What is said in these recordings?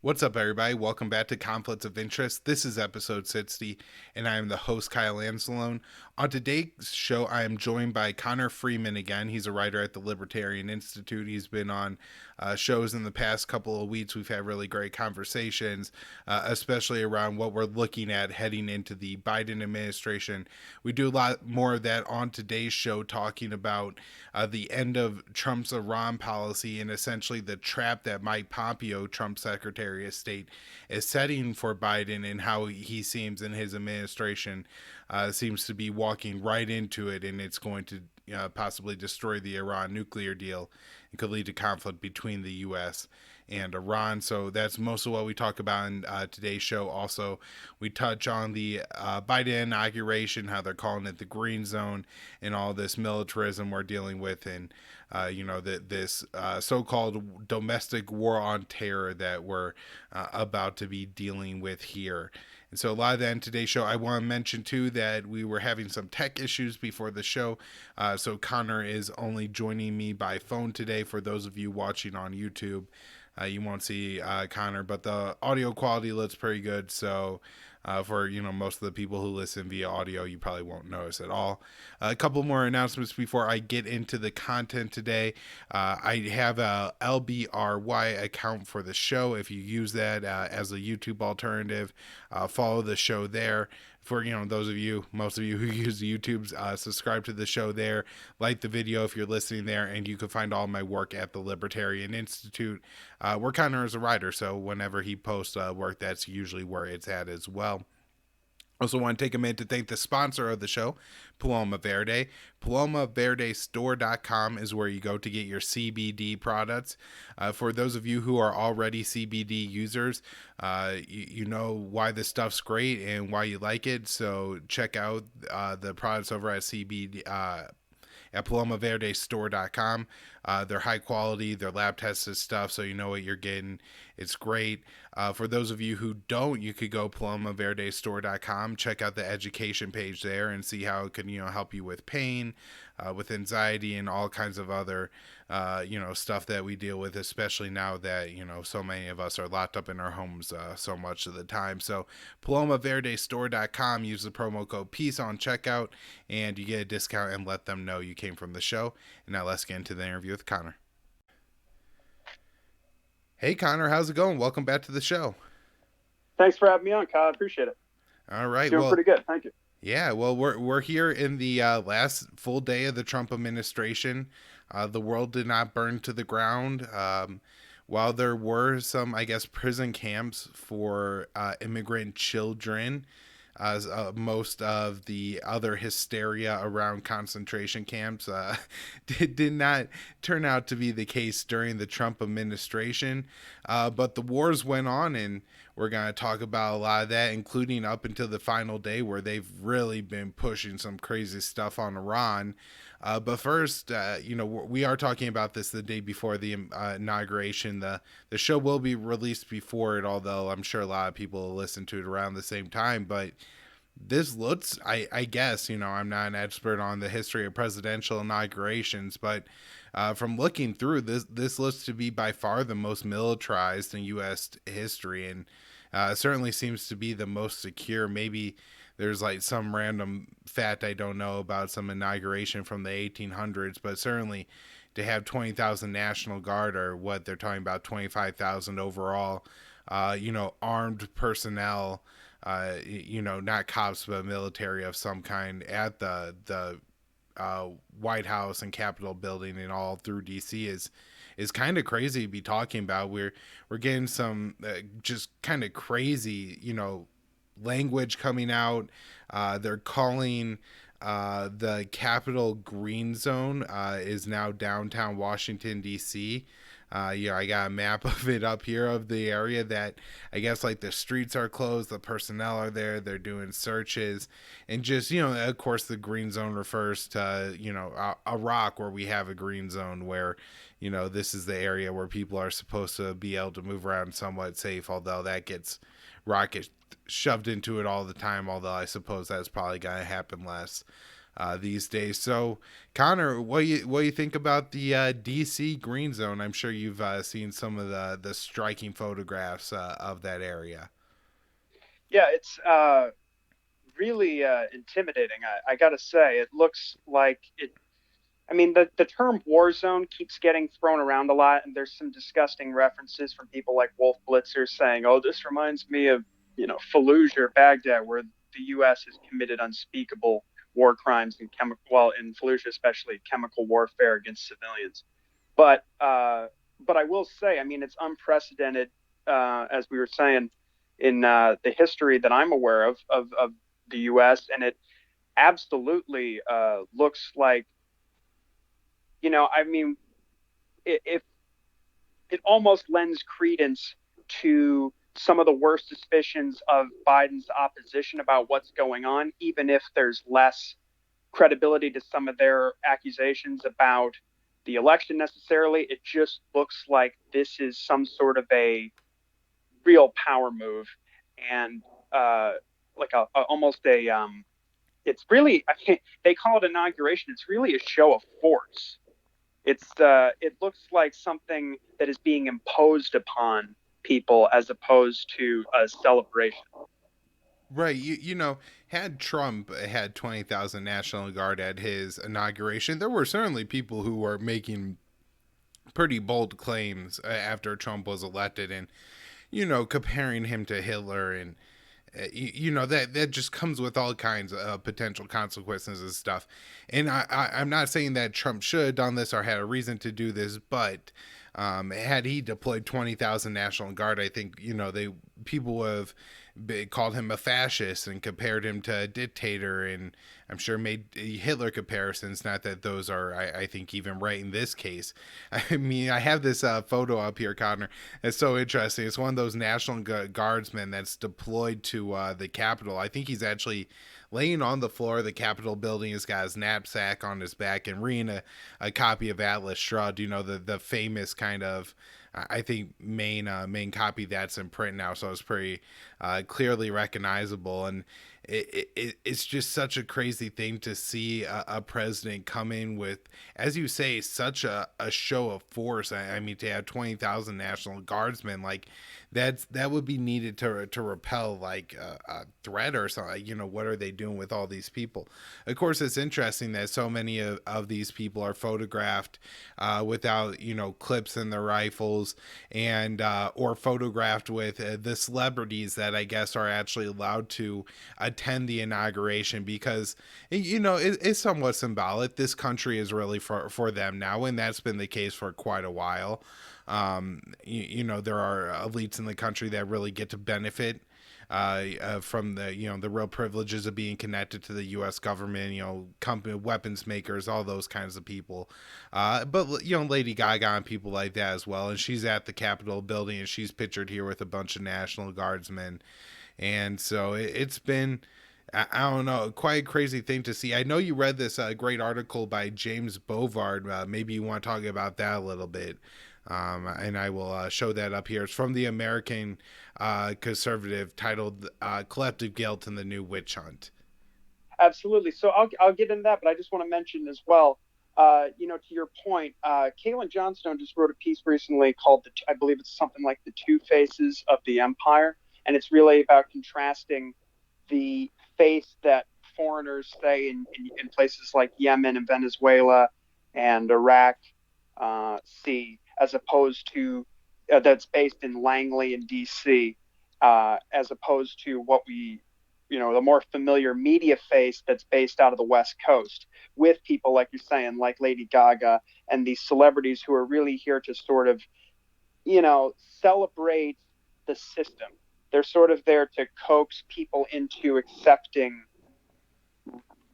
What's up, everybody? Welcome back to Conflicts of Interest. This is episode 60, and I am the host, Kyle Anzalone. On today's show, I am joined by Connor Freeman again. He's a writer at the Libertarian Institute. He's been on shows in the past couple of weeks. We've had really great conversations, especially around what we're looking at heading into the Biden administration. We do a lot more of that on today's show, talking about the end of Trump's Iran policy and essentially the trap that Mike Pompeo, Trump's Secretary of State, is setting for Biden, and how he seems in his administration seems to be walking right into it, and it's going to possibly destroy the Iran nuclear deal and could lead to conflict between the U.S. and Iran. So that's most of what we talk about in today's show. Also, we touch on the Biden inauguration, how they're calling it the green zone, and all this militarism we're dealing with, and this so-called domestic war on terror that we're about to be dealing with here. And so a lot of that in today's show. I want to mention too that we were having some tech issues before the show. So Connor is only joining me by phone today. For those of you watching on YouTube, you won't see Connor, but the audio quality looks pretty good. So for most of the people who listen via audio, you probably won't notice at all. A couple more announcements before I get into the content today. I have a LBRY account for the show. If you use that as a YouTube alternative, follow the show there. For those of you, most of you who use YouTube, subscribe to the show there, like the video if you're listening there, and you can find all my work at the Libertarian Institute, where Connor is a writer, so whenever he posts work, that's usually where it's at as well. Also want to take a minute to thank the sponsor of the show, Paloma Verde. PalomaVerdeStore.com is where you go to get your CBD products. For those of you who are already CBD users, you know why this stuff's great and why you like it. So check out the products over at CBD at PalomaVerdeStore.com. They're high quality, they're lab tested stuff, so you know what you're getting. It's great. For those of you who don't, you could go PalomaVerdeStore.com, check out the education page there, and see how it can help you with pain, with anxiety, and all kinds of other stuff that we deal with, especially now that so many of us are locked up in our homes so much of the time. So PalomaVerdeStore.com, use the promo code PEACE on checkout, and you get a discount, and let them know you came from the show. And now let's get into the interview with Connor. Hey Connor, how's it going? Welcome back to the show. Thanks for having me on, Kyle. I appreciate it. All right, doing pretty good. Thank you. Yeah, well, we're here in the last full day of the Trump administration. The world did not burn to the ground. While there were some, I guess, prison camps for immigrant children, most of the other hysteria around concentration camps did not turn out to be the case during the Trump administration. But the wars went on, and we're going to talk about a lot of that, including up until the final day where they've really been pushing some crazy stuff on Iran. But first, we are talking about this the day before the inauguration. The show will be released before it, although I'm sure a lot of people will listen to it around the same time. But this looks, I guess, I'm not an expert on the history of presidential inaugurations, but from looking through this looks to be by far the most militarized in U.S. history, and certainly seems to be the most secure. Maybe there's like some random fact I don't know about some inauguration from the 1800s, but certainly to have 20,000 National Guard, or what they're talking about, 25,000 overall, armed personnel, not cops, but military of some kind at the White House and Capitol building and all through DC is kind of crazy to be talking about. We're getting some just kind of crazy, language coming out. They're calling the Capitol Green Zone is now downtown Washington, D.C. I got a map of it up here of the area that I guess like the streets are closed, the personnel are there, they're doing searches, and just, of course the green zone refers to, Iraq, where we have a green zone where, this is the area where people are supposed to be able to move around somewhat safe, although that gets rockets shoved into it all the time, although I suppose that's probably going to happen less these days. So, Connor, what you think about the DC Green Zone? I'm sure you've seen some of the striking photographs of that area. Yeah, it's really intimidating. I got to say, it looks like it. I mean, the term war zone keeps getting thrown around a lot, and there's some disgusting references from people like Wolf Blitzer saying, "Oh, this reminds me of Fallujah or Baghdad, where the U.S. has committed unspeakable war crimes and chemical, well, in Fallujah especially, chemical warfare against civilians." But but I will say, I mean, it's unprecedented, as we were saying, in the history that I'm aware of the U.S. And it absolutely looks like, I mean, if it almost lends credence to some of the worst suspicions of Biden's opposition about what's going on, even if there's less credibility to some of their accusations about the election necessarily. It just looks like this is some sort of a real power move, and like almost a it's really, I mean, they call it inauguration. It's really a show of force. It looks like something that is being imposed upon people as opposed to a celebration. Right. Had Trump had 20,000 National Guard at his inauguration, there were certainly people who were making pretty bold claims after Trump was elected, and comparing him to Hitler, and that just comes with all kinds of potential consequences and stuff. And I'm not saying that Trump should have done this or had a reason to do this, but had he deployed 20,000 National Guard, I think they people have called him a fascist and compared him to a dictator, and I'm sure made Hitler comparisons. Not that those are, I think, even right in this case. I mean, I have this photo up here, Connor. It's so interesting. It's one of those National Guardsmen that's deployed to the Capitol. I think he's actually laying on the floor of the Capitol building. He's got his knapsack on his back and reading a copy of Atlas Shrugged. The famous kind of, I think, main copy that's in print now. So it's pretty clearly recognizable. And it's just such a crazy thing to see a president come in with, as you say, such a show of force. I mean, to have 20,000 National Guardsmen, like that would be needed to repel like a threat or something. What are they doing with all these people? Of course, it's interesting that so many of these people are photographed without clips in their rifles, and or photographed with the celebrities that I guess are actually allowed to attend the inauguration, because it's somewhat symbolic. This country is really for them now, and that's been the case for quite a while. There are elites in the country that really get to benefit from the real privileges of being connected to the U.S. government. Company weapons makers, all those kinds of people. But Lady Gaga and people like that as well. And she's at the Capitol building, and she's pictured here with a bunch of National Guardsmen. And so it's been, I don't know, quite a crazy thing to see. I know you read this great article by James Bovard. Maybe you want to talk about that a little bit. And I will show that up here. It's from the American Conservative, titled "Collective Guilt in the New Witch Hunt." Absolutely. So I'll get into that, but I just want to mention as well. To your point, Caitlin Johnstone just wrote a piece recently called I believe it's something like "The Two Faces of the Empire," and it's really about contrasting the face that foreigners say in places like Yemen and Venezuela and Iraq see, as opposed to that's based in Langley and DC, as opposed to what the more familiar media face that's based out of the West Coast, with people like you're saying, like Lady Gaga and these celebrities who are really here to sort of, celebrate the system. They're sort of there to coax people into accepting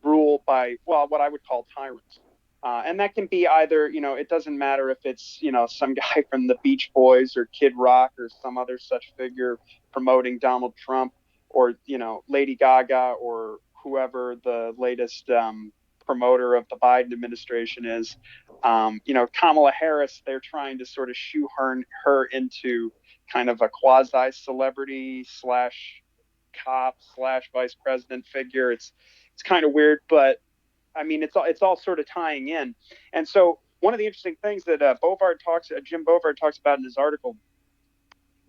rule by, well, what I would call tyrants. And that can be either, it doesn't matter if it's, some guy from the Beach Boys or Kid Rock or some other such figure promoting Donald Trump, or, Lady Gaga, or whoever the latest promoter of the Biden administration is. Kamala Harris, they're trying to sort of shoehorn her into kind of a quasi celebrity slash cop slash vice president figure. It's kind of weird, but I mean, it's all sort of tying in. And so one of the interesting things that Jim Bovard talks about in his article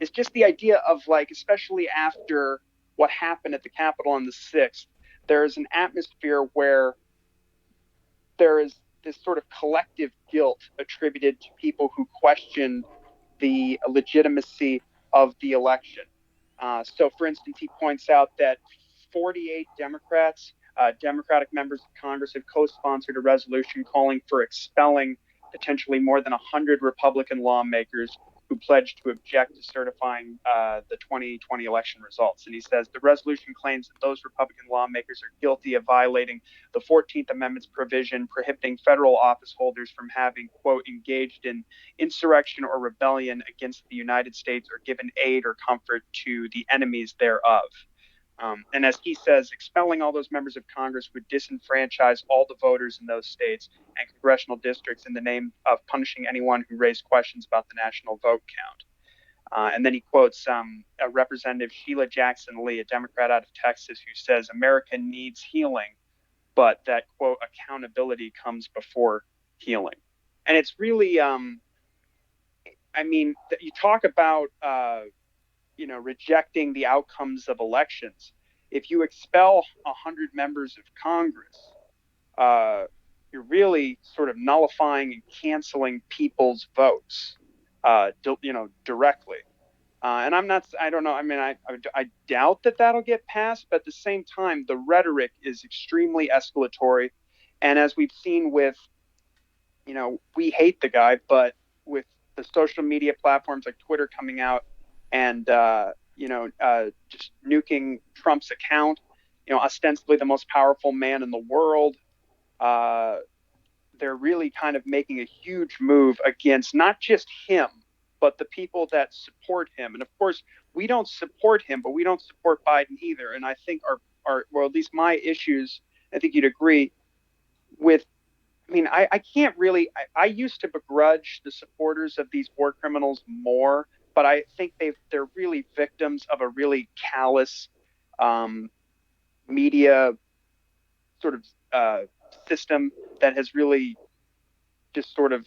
is just the idea of like, especially after what happened at the Capitol on the 6th, there is an atmosphere where there is this sort of collective guilt attributed to people who questioned the legitimacy of the election. So, for instance, he points out that 48 Democratic members of Congress, have co sponsored a resolution calling for expelling potentially more than 100 Republican lawmakers who pledged to object to certifying the 2020 election results. And he says the resolution claims that those Republican lawmakers are guilty of violating the 14th Amendment's provision prohibiting federal office holders from having, quote, engaged in insurrection or rebellion against the United States or given aid or comfort to the enemies thereof. And as he says, expelling all those members of Congress would disenfranchise all the voters in those states and congressional districts in the name of punishing anyone who raised questions about the national vote count. And then he quotes Representative Sheila Jackson Lee, a Democrat out of Texas, who says America needs healing, but that, quote, accountability comes before healing. And it's really, I mean, you talk about rejecting the outcomes of elections. If you expel 100 members of Congress, you're really sort of nullifying and canceling people's votes, directly. And I don't know. I mean, I doubt that that'll get passed, but at the same time, the rhetoric is extremely escalatory. And as we've seen with, we hate the guy, but with the social media platforms like Twitter coming out and, just nuking Trump's account, ostensibly the most powerful man in the world, uh, they're really kind of making a huge move against not just him, but the people that support him. And of course, we don't support him, but we don't support Biden either. And I think well, at least my issues, I think you'd agree with. I mean, I can't really. I used to begrudge the supporters of these war criminals more, but I think they're really victims of a really callous um, media sort of system that has really just sort of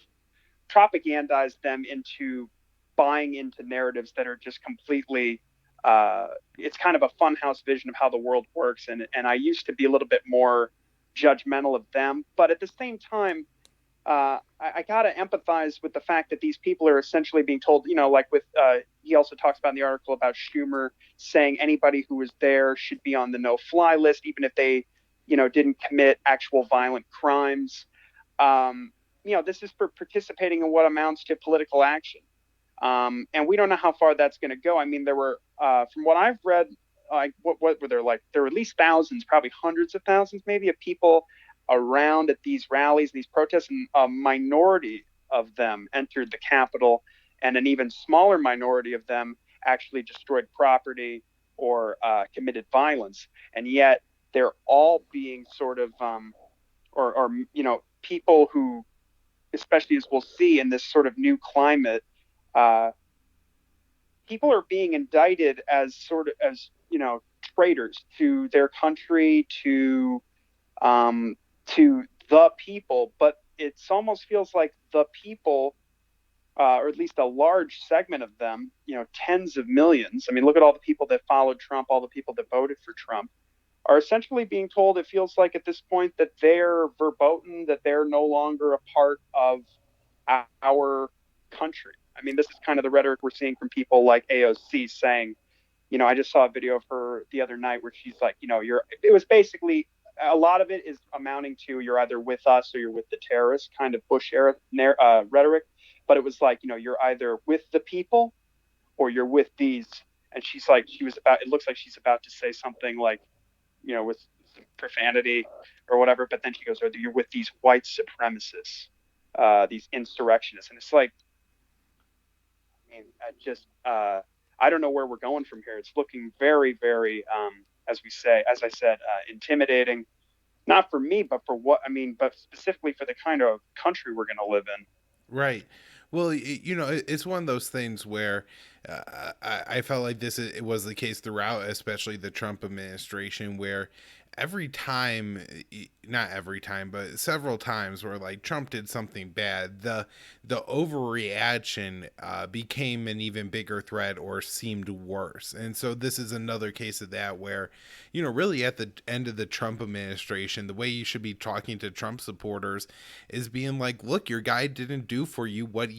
propagandized them into buying into narratives that are just completely. It's kind of a funhouse vision of how the world works, and I used to be a little bit more judgmental of them, but at the same time, I got to empathize with the fact that these people are essentially being told, like with, he also talks about in the article about Schumer saying anybody who was there should be on the no-fly list, even if they, didn't commit actual violent crimes. This is for participating in what amounts to political action. And we don't know how far that's going to go. I mean, there were, from what I've read, what were there like? There were at least thousands, probably hundreds of thousands, maybe, of people around at these rallies, these protests, and a minority of them entered the Capitol, and an even smaller minority of them actually destroyed property or committed violence. And yet, they're all being sort of, or people who, especially as we'll see in this sort of new climate, uh, people are being indicted as sort of as traitors to their country, um, to the people. But it almost feels like the people, or at least a large segment of them, tens of millions. I mean, look at all the people that followed Trump, all the people that voted for Trump, are essentially being told, it feels like at this point, that they're verboten, that they're no longer a part of our country. I mean, this is kind of the rhetoric we're seeing from people like AOC saying, I just saw a video of her the other night where she's like, it was basically, a lot of it is amounting to you're either with us or you're with the terrorists, kind of Bush era rhetoric. But it was like, you're either with the people or you're with these. And she's like, it looks like she's about to say something like, with some profanity or whatever. But then she goes, or you're with these white supremacists, these insurrectionists. And it's like, I mean, I don't know where we're going from here. It's looking very, very, as I said, intimidating, not for me, but but specifically for the kind of country we're going to live in. Right. Well, it's one of those things where I felt like it was the case throughout, especially the Trump administration, where every time, not every time, but several times, where like Trump did something bad, the overreaction became an even bigger threat or seemed worse. And so this is another case of that, where, really at the end of the Trump administration, the way you should be talking to Trump supporters is being like, look, your guy didn't do for you what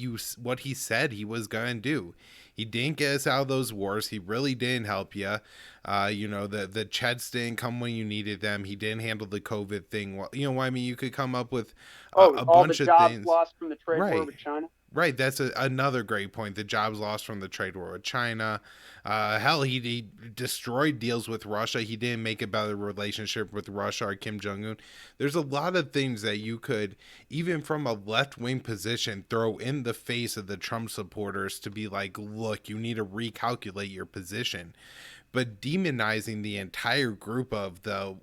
he said he was gonna do. He didn't get us out of those wars. He really didn't help you. The Cheds didn't come when you needed them. He didn't handle the COVID thing. Well, I mean, you could come up with Oh, a all the bunch of jobs things. lost from the trade war Right. with China. Right, that's another great point. The jobs lost from the trade war with China. Hell, he destroyed deals with Russia. He didn't make a better relationship with Russia or Kim Jong Un. There's a lot of things that you could, even from a left wing position, throw in the face of the Trump supporters to be like, look, you need to recalculate your position. But demonizing the entire group of the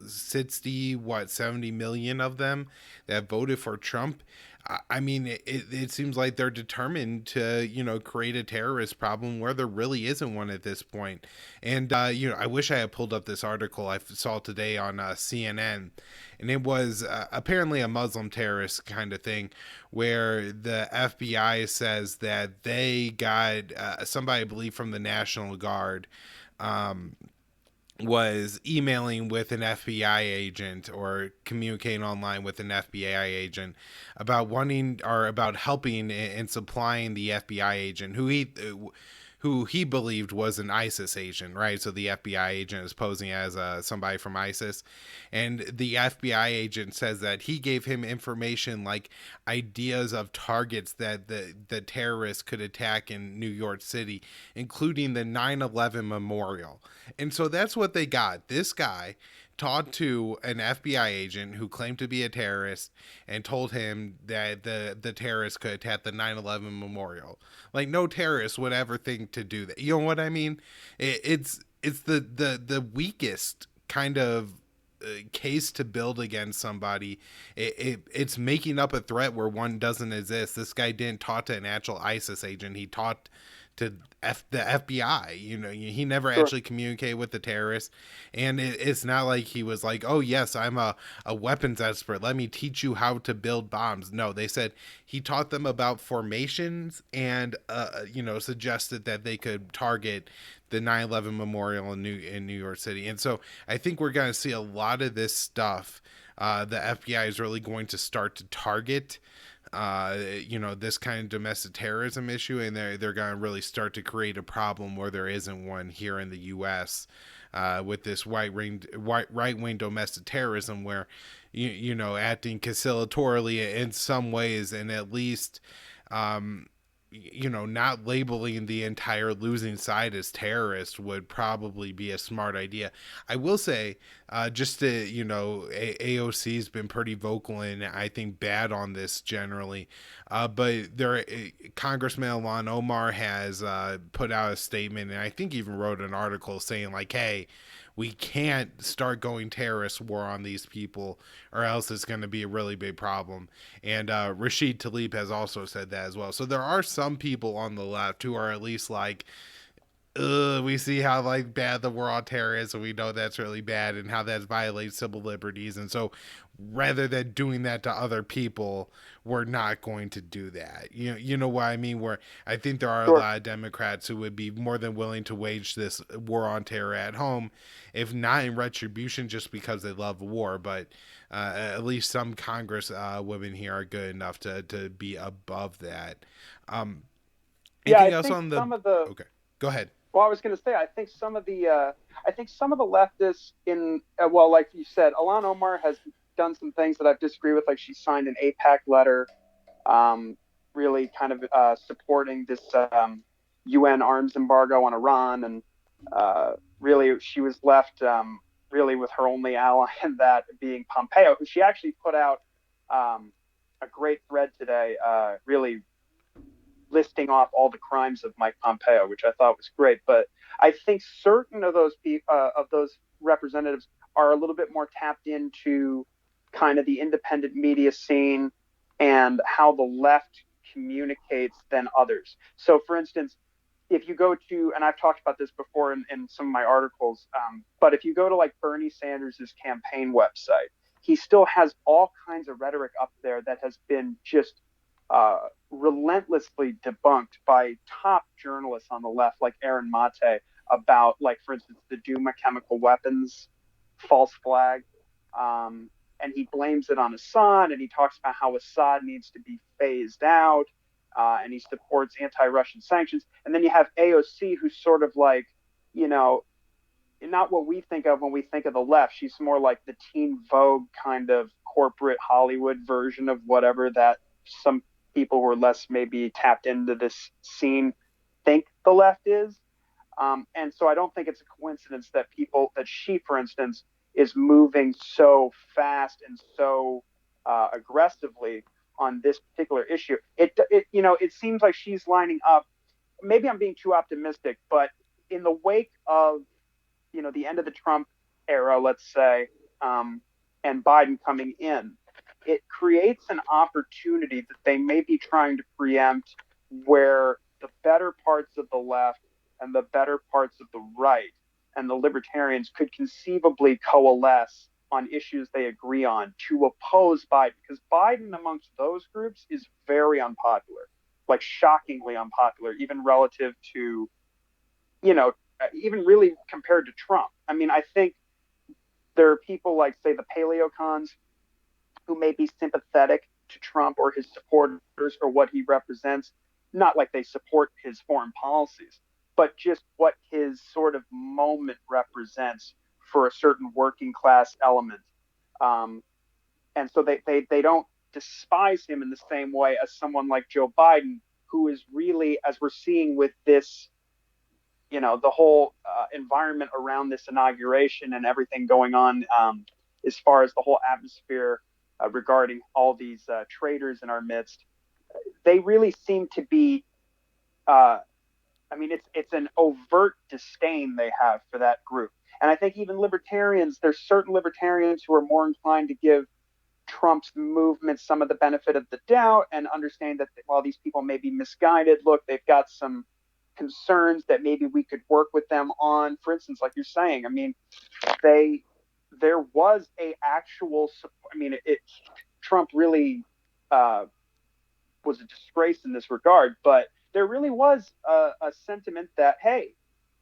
60, 70 million of them that voted for Trump, I mean, it seems like they're determined to, create a terrorist problem where there really isn't one at this point. And, I wish I had pulled up this article I saw today on CNN. And it was apparently a Muslim terrorist kind of thing, where the FBI says that they got somebody, I believe, from the National Guard. Um, was emailing with an FBI agent or communicating online with an FBI agent about wanting or about helping and supplying the FBI agent who he believed was an ISIS agent, right? So the FBI agent is posing as somebody from ISIS, and the FBI agent says that he gave him information like ideas of targets that the terrorists could attack in New York City, including the 9/11 memorial. And so that's what they got. This guy talked to an FBI agent who claimed to be a terrorist and told him that the terrorists could attack the 9/11 memorial. Like no terrorist would ever think to do that. You know what I mean? It's the weakest kind of case to build against somebody. It's making up a threat where one doesn't exist. This guy didn't talk to an actual ISIS agent. He talked to the FBI. He never Sure. actually communicated with the terrorists, and it's not like he was like, "Oh yes, I'm a weapons expert. Let me teach you how to build bombs." No, they said he taught them about formations and suggested that they could target the 9/11 memorial in New York City. And so I think we're going to see a lot of this stuff. The FBI is really going to start to target this kind of domestic terrorism issue, and they're going to really start to create a problem where there isn't one here in the U.S. With this right wing domestic terrorism, where acting conciliatorily in some ways, and at least not labeling the entire losing side as terrorist would probably be a smart idea. I will say, just to, AOC's been pretty vocal and I think bad on this generally. But Congressman Ilhan Omar has put out a statement, and I think even wrote an article saying like, hey, we can't start going terrorist war on these people or else it's going to be a really big problem. And Rashid Tlaib has also said that as well. So there are some people on the left who are at least like, we see how like bad the war on terror is, and we know that's really bad and how that violates civil liberties. And so rather than doing that to other people, we're not going to do that. You know what I mean? Where I think there are a Sure. lot of Democrats who would be more than willing to wage this war on terror at home, if not in retribution, just because they love war. But at least some Congress women here are good enough to be above that. Um, Yeah, Anything I else think on the? some of the Okay, go ahead. well, I was going to say, I think some of the leftists in, well, like you said, Ilhan Omar has done some things that I've disagreed with. Like she signed an APAC letter, um, really kind of supporting this UN arms embargo on Iran, and really she was left really with her only ally in that being Pompeo, who she actually put out um, a great thread today, really listing off all the crimes of Mike Pompeo, which I thought was great. But I think certain of those representatives are a little bit more tapped into kind of the independent media scene and how the left communicates than others. So, for instance, if you go to, and I've talked about this before in some of my articles, but if you go to like Bernie Sanders' campaign website, he still has all kinds of rhetoric up there that has been just relentlessly debunked by top journalists on the left, like Aaron Mate, about, like, for instance, the Duma chemical weapons false flag. Um, and he blames it on Assad, and he talks about how Assad needs to be phased out, and he supports anti-Russian sanctions. And then you have AOC, who's sort of like, you know, not what we think of when we think of the left. She's more like the Teen Vogue kind of corporate Hollywood version of whatever that some people who are less maybe tapped into this scene think the left is. And so I don't think it's a coincidence that she, for instance, is moving so fast and so aggressively on this particular issue. It seems like she's lining up. Maybe I'm being too optimistic, but in the wake of, the end of the Trump era, let's say, and Biden coming in, it creates an opportunity that they may be trying to preempt, where the better parts of the left and the better parts of the right and the libertarians could conceivably coalesce on issues they agree on to oppose Biden. Because Biden amongst those groups is very unpopular, like shockingly unpopular, even relative to, even really compared to Trump. I mean, I think there are people like, say, the paleocons who may be sympathetic to Trump or his supporters or what he represents, not like they support his foreign policies, but just what his sort of moment represents for a certain working class element. Um, and so they don't despise him in the same way as someone like Joe Biden, who is really, as we're seeing with this, the whole environment around this inauguration and everything going on, as far as the whole atmosphere regarding all these traitors in our midst, they really seem to be. I mean, it's an overt disdain they have for that group, and I think even libertarians. There's certain libertarians who are more inclined to give Trump's movement some of the benefit of the doubt and understand that while these people may be misguided, look, they've got some concerns that maybe we could work with them on. For instance, like you're saying, I mean, they there was a actual. I mean, Trump really was a disgrace in this regard, but there really was a sentiment that, hey,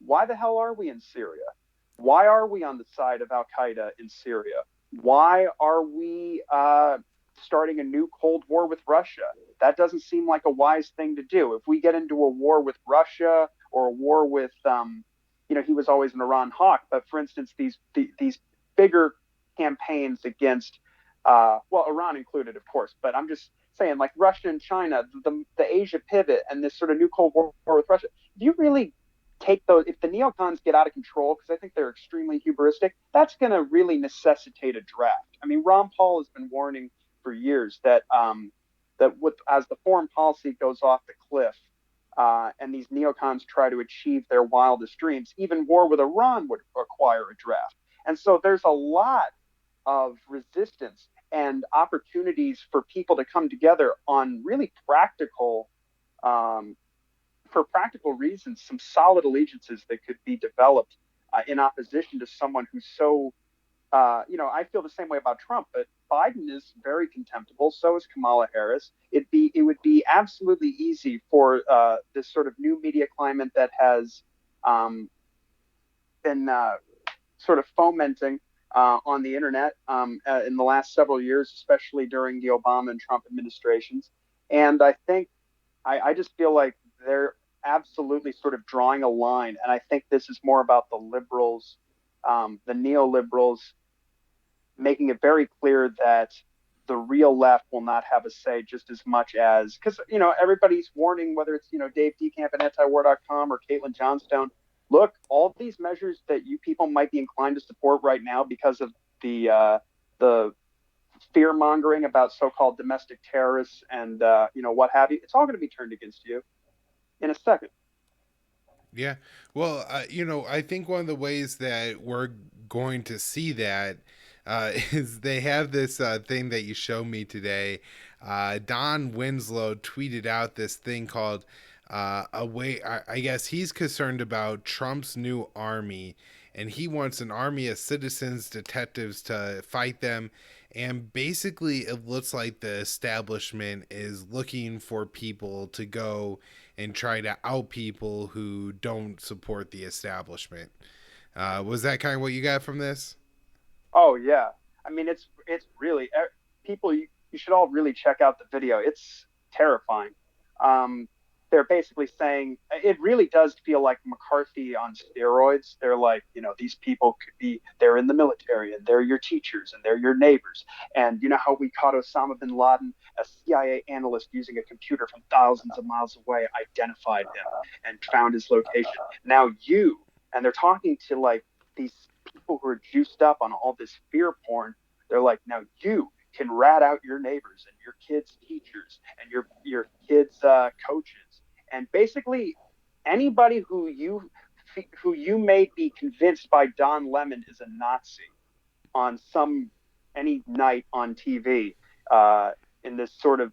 why the hell are we in Syria? Why are we on the side of Al Qaeda in Syria? Why are we starting a new Cold War with Russia? That doesn't seem like a wise thing to do. If we get into a war with Russia or a war with, he was always an Iran hawk, but for instance, these bigger campaigns against, well, Iran included, of course, but I'm just saying, like Russia and China, the Asia pivot, and this sort of new Cold War with Russia. Do you really take those? If the neocons get out of control, because I think they're extremely hubristic, that's going to really necessitate a draft. I mean, Ron Paul has been warning for years that as the foreign policy goes off the cliff, and these neocons try to achieve their wildest dreams, even war with Iran would require a draft. And so there's a lot of resistance and opportunities for people to come together on really for practical reasons, some solid allegiances that could be developed in opposition to someone who's so, I feel the same way about Trump, but Biden is very contemptible. So is Kamala Harris. It would be absolutely easy for this sort of new media climate that has been sort of fomenting on the internet in the last several years, especially during the Obama and Trump administrations. And I think I just feel like they're absolutely sort of drawing a line. And I think this is more about the liberals, the neoliberals, making it very clear that the real left will not have a say just as much as, because, everybody's warning, whether it's, Dave Decamp at antiwar.com or Caitlin Johnstone, look, all these measures that you people might be inclined to support right now because of the fear mongering about so-called domestic terrorists and, what have you, it's all going to be turned against you in a second. Yeah. Well, I think one of the ways that we're going to see that is they have this thing that you showed me today. Don Winslow tweeted out this thing called I guess he's concerned about Trump's new army, and he wants an army of citizens detectives to fight them. And basically, it looks like the establishment is looking for people to go and try to out people who don't support the establishment. Was that kind of what you got from this? Oh yeah. I mean, it's really people. You should all really check out the video. It's terrifying. Um, they're basically saying it really does feel like McCarthy on steroids. They're like, these people could be they're in the military and they're your teachers and they're your neighbors. And you know how we caught Osama bin Laden, a CIA analyst using a computer from thousands of miles away, identified him and found his location. Now and they're talking to like these people who are juiced up on all this fear porn. They're like, now you can rat out your neighbors and your kids' teachers and your kids' coaches, and basically anybody who you may be convinced by Don Lemon is a Nazi on any night on TV, uh, in this sort of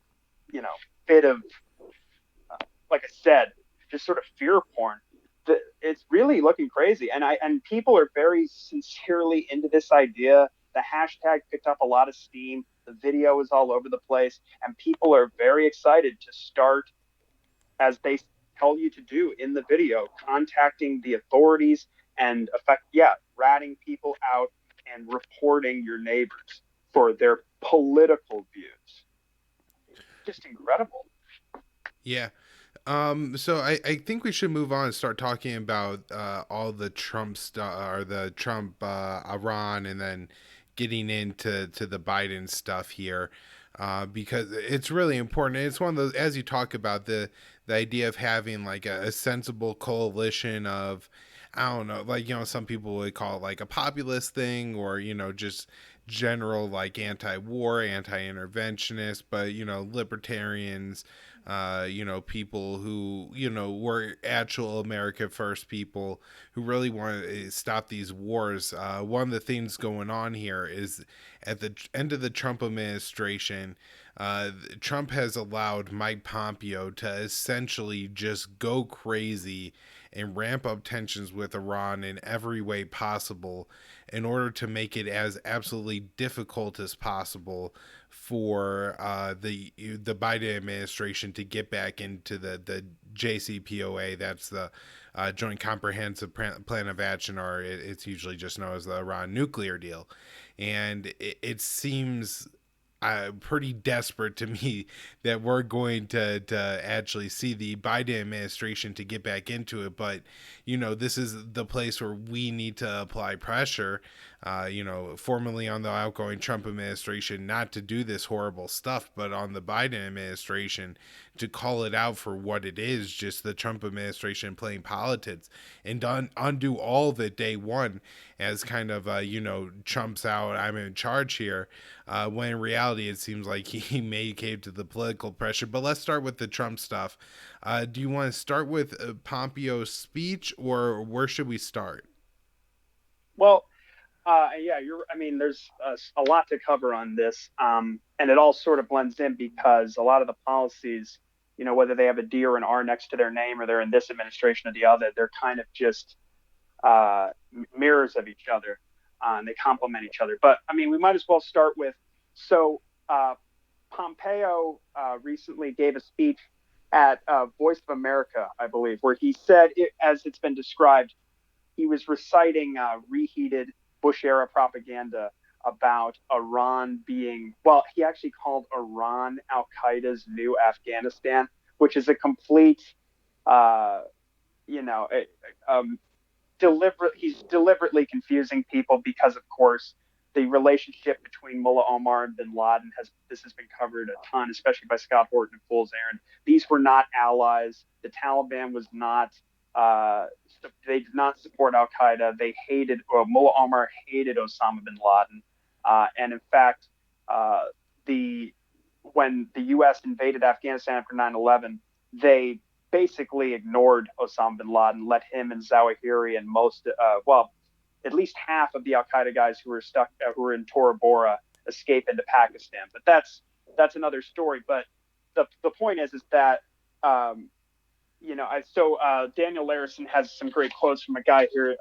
you know bit of like I said, just sort of fear porn. It's really looking crazy, and people are very sincerely into this idea. The hashtag picked up a lot of steam. The video is all over the place, and people are very excited to start, as they tell you to do in the video, contacting the authorities and ratting people out and reporting your neighbors for their political views. Just incredible. Yeah. So I think we should move on and start talking about all the Trump stuff or the Trump Iran, and then getting into the Biden stuff here, because it's really important. It's one of those, as you talk about the idea of having like a sensible coalition of, I don't know, like, some people would call it like a populist thing, or just general like anti-war, anti-interventionist, but libertarians, people who, were actual America First people who really want to stop these wars. One of the things going on here is at the end of the Trump administration, Trump has allowed Mike Pompeo to essentially just go crazy and ramp up tensions with Iran in every way possible in order to make it as absolutely difficult as possible for the Biden administration to get back into the JCPOA. That's the Joint Comprehensive Plan of Action, or it's usually just known as the Iran nuclear deal. And it seems pretty desperate to me that we're going to actually see the Biden administration to get back into it. But this is the place where we need to apply pressure. Formerly on the outgoing Trump administration not to do this horrible stuff, but on the Biden administration to call it out for what it is, just the Trump administration playing politics, and undo all of it day one as kind of, Trump's out, I'm in charge here, when in reality it seems like he may cave to the political pressure. But let's start with the Trump stuff. Do you want to start with Pompeo's speech, or where should we start? Well, yeah, I mean, there's a lot to cover on this, and it all sort of blends in because a lot of the policies, whether they have a D or an R next to their name, or they're in this administration or the other, they're kind of just mirrors of each other, and they complement each other. But I mean, we might as well start with so Pompeo recently gave a speech at Voice of America, I believe, where he said, as it's been described, he was reciting reheated Bush era propaganda about Iran being, well, he actually called Iran Al Qaeda's new Afghanistan, which is a complete, uh, you know, he's deliberately confusing people because, of course, the relationship between Mullah Omar and Bin Laden has been covered a ton, especially by Scott Horton and Fool's Errand. These were not allies. The Taliban was not. They did not support Al Qaeda. They hated, or Mullah Omar hated Osama bin Laden, and in fact, uh, the when the U.S. invaded Afghanistan after 9/11, they basically ignored Osama bin Laden, let him and Zawahiri and at least half of the Al Qaeda guys who were in Tora Bora, escape into Pakistan. But that's another story. But the point is that um, Daniel Larison has some great quotes from a guy here,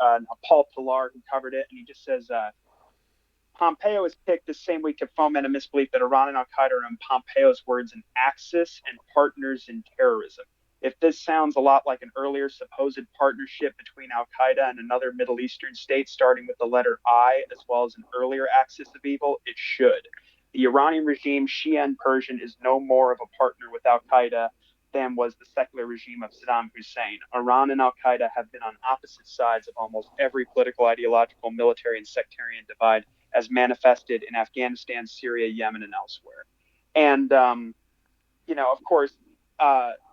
Paul Pilar, who covered it, and he just says, Pompeo is picked the same week to foment a misbelief that Iran and Al Qaeda are, in Pompeo's words, an axis and partners in terrorism. If this sounds a lot like an earlier supposed partnership between Al Qaeda and another Middle Eastern state starting with the letter I, as well as an earlier axis of evil, it should. The Iranian regime, Shia and Persian, is no more of a partner with Al Qaeda than was the secular regime of Saddam Hussein. Iran and Al Qaeda have been on opposite sides of almost every political, ideological, military, and sectarian divide as manifested in Afghanistan, Syria, Yemen, and elsewhere. And, of course,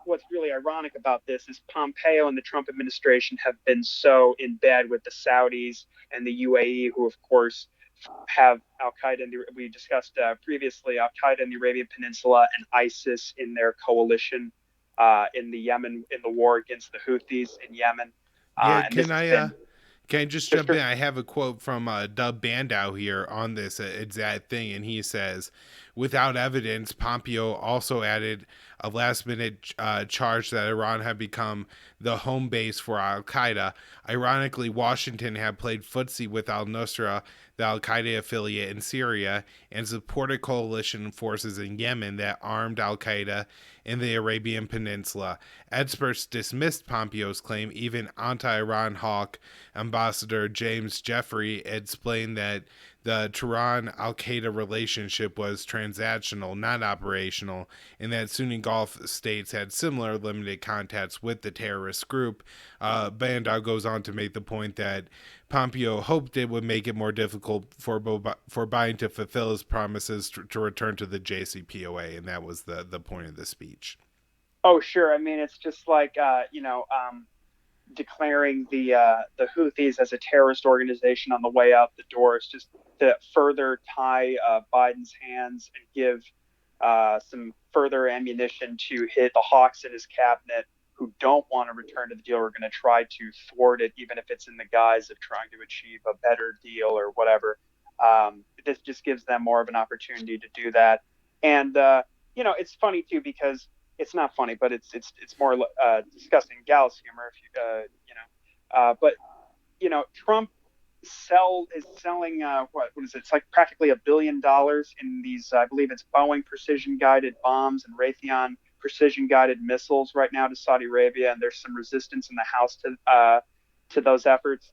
what's really ironic about this is Pompeo and the Trump administration have been so in bed with the Saudis and the UAE, who, of course, have Al Qaeda, we discussed previously, Al Qaeda in the Arabian Peninsula and ISIS in their coalition in the Yemen, in the war against the Houthis in Yemen. Yeah, And this has been, can I just jump in? I have a quote from Dub Bandow here on this exact thing, and he says, without evidence, Pompeo also added a last minute charge that Iran had become the home base for Al Qaeda. Ironically, Washington had played footsie with Al Nusra, the Al Qaeda affiliate in Syria, and supported coalition forces in Yemen that armed Al Qaeda in the Arabian Peninsula. Experts dismissed Pompeo's claim. Even anti Iran hawk Ambassador James Jeffrey explained that the Tehran Al Qaeda relationship was transactional, not operational, and that Sunni Gulf states had similar limited contacts with the terrorist group. Bandow goes on to make the point that Pompeo hoped it would make it more difficult for Biden to fulfill his promises to return to the JCPOA, and that was the point of the speech. oh, sure. I mean, it's just like, declaring the Houthis as a terrorist organization on the way out the door. It's just to further tie Biden's hands and give some further ammunition to hit the hawks in his cabinet who don't want to return to the deal. Are going to try to thwart it, even if it's in the guise of trying to achieve a better deal or whatever. This just gives them more of an opportunity to do that. And it's funny too because it's not funny, but it's more disgusting gallows humor. If you but Trump is selling what is it? It's like practically $1 billion in these. I believe it's Boeing precision guided bombs and Raytheon precision guided missiles right now to Saudi Arabia, and there's some resistance in the House to those efforts.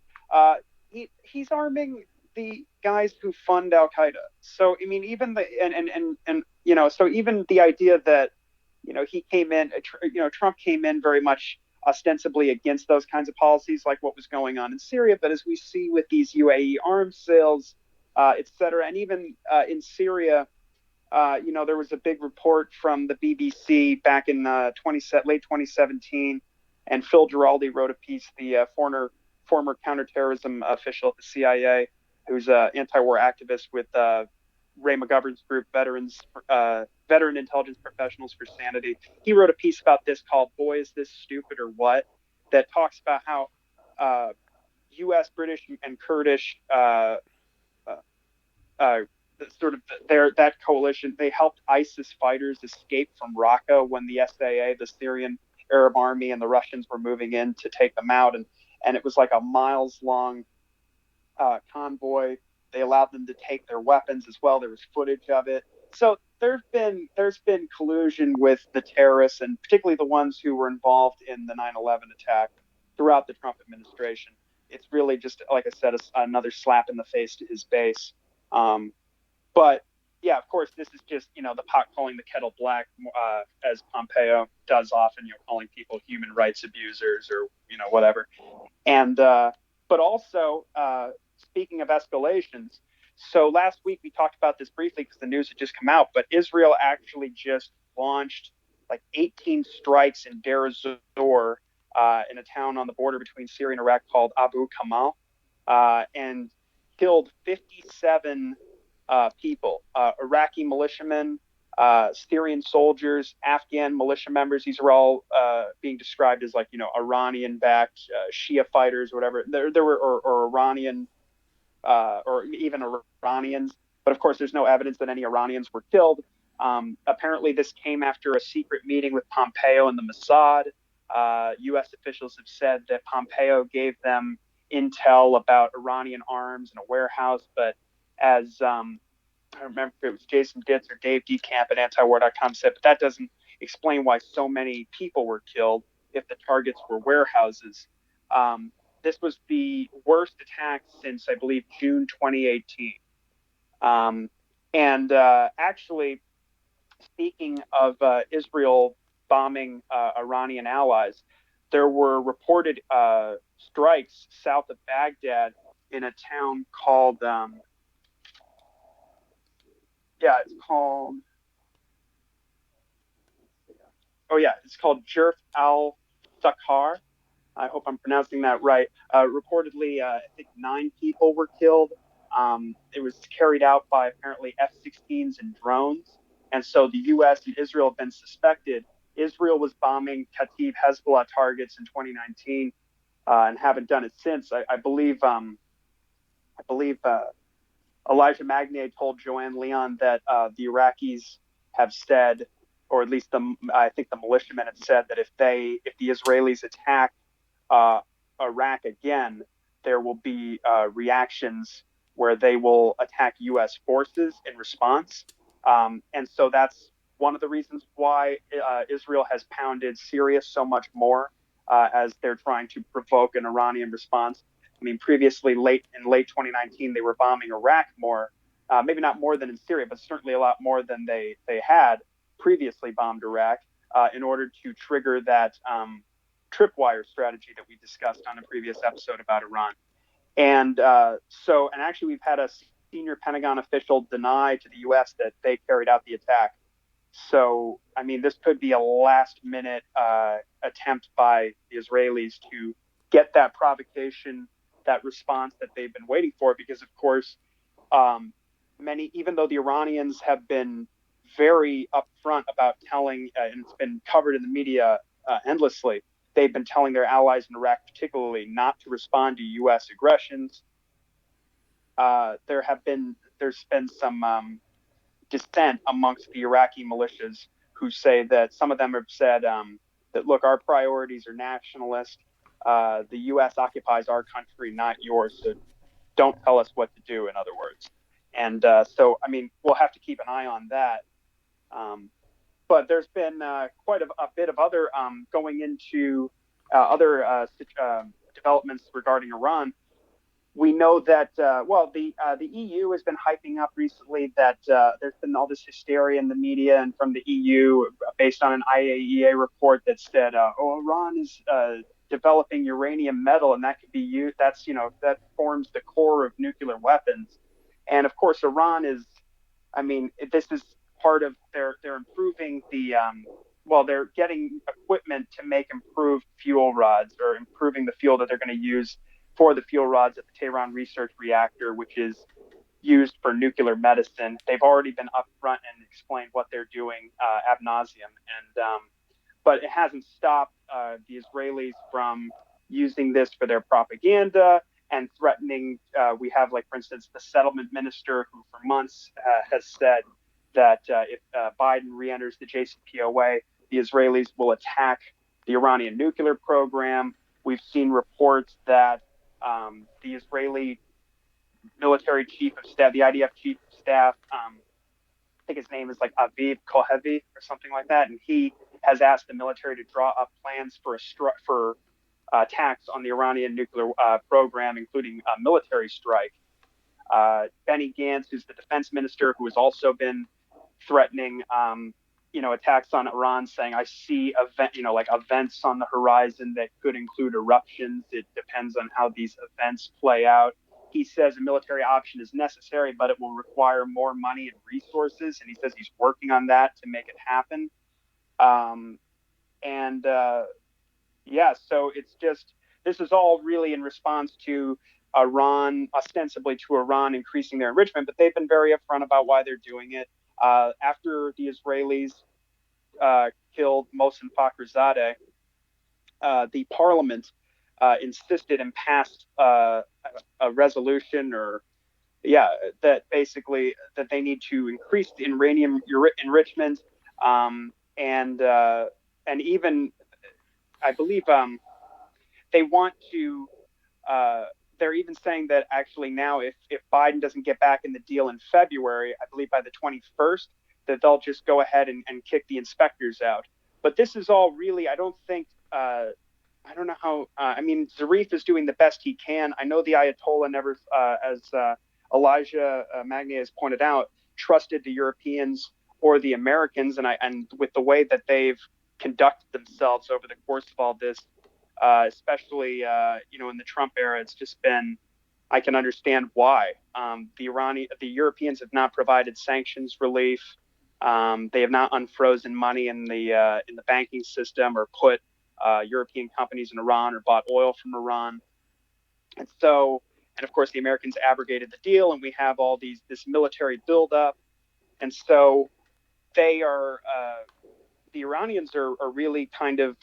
He's arming the guys who fund Al Qaeda. So I mean, even the and so even the idea that he came in, Trump came in very much ostensibly against those kinds of policies, like what was going on in Syria. But as we see with these UAE arms sales, et cetera, and even in Syria, there was a big report from the BBC back in late 2017, and Phil Giraldi wrote a piece, the former counterterrorism official at the CIA, who's an anti-war activist with Ray McGovern's group, Veteran Intelligence Professionals for Sanity. He wrote a piece about this called "Boy, Is This Stupid or What?" that talks about how U.S., British, and Kurdish sort of that coalition, they helped ISIS fighters escape from Raqqa when the SAA, the Syrian Arab Army, and the Russians were moving in to take them out, and it was like a miles long convoy. They allowed them to take their weapons as well. There was footage of it. So there's been collusion with the terrorists, and particularly the ones who were involved in the 9/11 attack throughout the Trump administration. It's really just, like I said, another slap in the face to his base. But yeah, of course, this is just the pot calling the kettle black, as Pompeo does often, calling people human rights abusers or whatever. And but also speaking of escalations, so last week we talked about this briefly because the news had just come out, but Israel actually just launched like 18 strikes in Deir ez-Zor, in a town on the border between Syria and Iraq called Abu Kamal, and killed 57 people, Iraqi militiamen, Syrian soldiers, Afghan militia members. These are all being described as like Iranian-backed Shia fighters, or whatever. There were or Iranian or even Iranians, but of course, there's no evidence that any Iranians were killed. Apparently, this came after a secret meeting with Pompeo and the Mossad. U.S. officials have said that Pompeo gave them intel about Iranian arms in a warehouse, but as I don't remember if it was Jason Ditz or Dave DeCamp at antiwar.com said, but that doesn't explain why so many people were killed if the targets were warehouses. Um, this was the worst attack since, I believe, June 2018. Um, and actually, speaking of Israel bombing Iranian allies, there were reported strikes south of Baghdad in a town called, yeah, it's called, oh yeah, it's called Jerf al Sakhar. I hope I'm pronouncing that right. Reportedly, I think 9 people were killed. It was carried out by apparently F-16s and drones. And so the U.S. and Israel have been suspected. Israel was bombing Kataib Hezbollah targets in 2019 and haven't done it since. I believe Elijah Magnier told Joanne Leon that the Iraqis have said, or at least I think the militiamen have said that if the Israelis attack uh, Iraq again, there will be reactions where they will attack U.S. forces in response. And so that's one of the reasons why Israel has pounded Syria so much more as they're trying to provoke an Iranian response. I mean, previously, late 2019, they were bombing Iraq more, maybe not more than in Syria, but certainly a lot more than they had previously bombed Iraq in order to trigger that tripwire strategy that we discussed on a previous episode about Iran. And actually, we've had a senior Pentagon official deny to the U.S. that they carried out the attack. So, I mean, this could be a last minute attempt by the Israelis to get that provocation, that response that they've been waiting for, because, of course, um, even though the Iranians have been very upfront about telling, and it's been covered in the media endlessly, they've been telling their allies in Iraq, particularly, not to respond to U.S. aggressions. There's been some dissent amongst the Iraqi militias who say that some of them have said that look, our priorities are nationalist. The U.S. occupies our country, not yours. So don't tell us what to do. In other words, and so I mean, we'll have to keep an eye on that. Um, but there's been quite a bit of other going into other developments regarding Iran. We know that the EU has been hyping up recently that there's been all this hysteria in the media and from the EU based on an IAEA report that said, "Oh, Iran is developing uranium metal, and that could be used. That's that forms the core of nuclear weapons." And of course, Iran is. I mean, this is part of they're improving they're getting equipment to make improved fuel rods or improving the fuel that they're going to use for the fuel rods at the Tehran Research Reactor, which is used for nuclear medicine. They've already been upfront and explained what they're doing ad nauseum, but it hasn't stopped the Israelis from using this for their propaganda and threatening. We have, like, for instance, the settlement minister who, for months, has said that if Biden re-enters the JCPOA, the Israelis will attack the Iranian nuclear program. We've seen reports that the Israeli military chief of staff, the IDF chief of staff, I think his name is like Aviv Kohevi or something like that, and he has asked the military to draw up plans for attacks on the Iranian nuclear program, including a military strike. Benny Gantz, who's the defense minister, who has also been threatening, attacks on Iran, saying, "I see events on the horizon that could include eruptions. It depends on how these events play out." He says a military option is necessary, but it will require more money and resources. And he says he's working on that to make it happen. Um, and Yeah, so it's just this is all really in response to Iran, ostensibly to Iran increasing their enrichment, but they've been very upfront about why they're doing it. After the Israelis killed Mohsen Fakhrizadeh, the parliament insisted and passed a resolution, or yeah, that basically that they need to increase the uranium enrichment, um, and even I believe they want to. Uh, they're even saying that actually now, if Biden doesn't get back in the deal in February, I believe by the 21st, that they'll just go ahead and kick the inspectors out. But this is all really, I don't think. I don't know how. I mean, Zarif is doing the best he can. I know the Ayatollah never, as Elijah Magni has pointed out, trusted the Europeans or the Americans, and with the way that they've conducted themselves over the course of all this, especially in the Trump era, it's just been. I can understand why the Europeans have not provided sanctions relief. They have not unfrozen money in the banking system or put European companies in Iran or bought oil from Iran. And so, and of course, the Americans abrogated the deal, and we have all this military buildup. And so, they are the Iranians are really kind of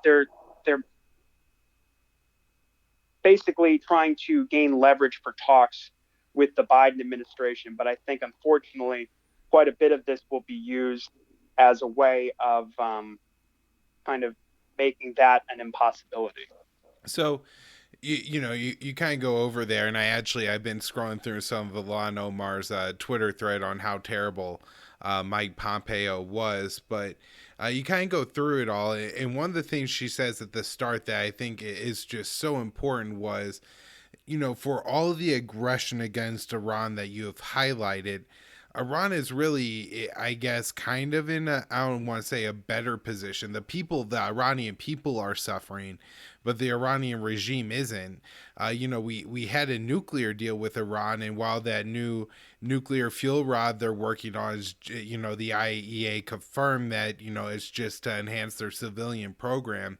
they're basically trying to gain leverage for talks with the Biden administration. But I think, unfortunately, quite a bit of this will be used as a way of kind of making that an impossibility. So, you kind of go over there, and I've been scrolling through some of Ilhan Omar's Twitter thread on how terrible Mike Pompeo was, but you kind of go through it all, and one of the things she says at the start that I think is just so important was, for all of the aggression against Iran that you have highlighted, Iran is really, I guess, kind of in a, I don't want to say a better position. The Iranian people are suffering, but the Iranian regime isn't. We had a nuclear deal with Iran, and while that new nuclear fuel rod they're working on is, the IAEA confirmed that, it's just to enhance their civilian program.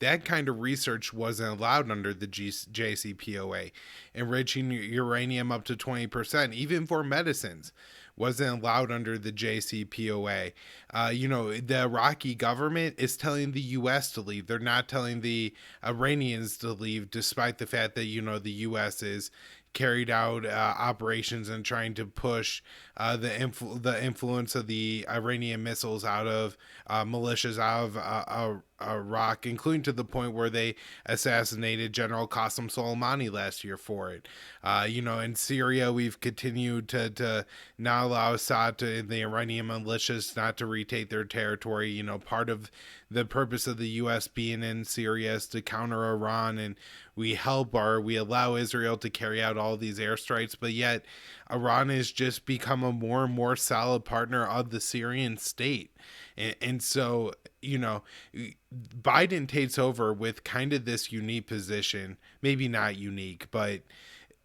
That kind of research wasn't allowed under the JCPOA. Enriching uranium up to 20%, even for medicines, wasn't allowed under the JCPOA. The Iraqi government is telling the U.S. to leave. They're not telling the Iranians to leave, despite the fact that, the U.S. is carried out operations and trying to push the influence of the Iranian missiles out of militias out of Iraq, including to the point where they assassinated General Qasem Soleimani last year for it. In Syria, we've continued to not allow Assad to the Iranian militias not to retake their territory. Part of the purpose of the U.S. being in Syria is to counter Iran, and we allow Israel to carry out all these airstrikes, but yet Iran has just become a more and more solid partner of the Syrian state. And so, Biden takes over with kind of this unique position, maybe not unique, but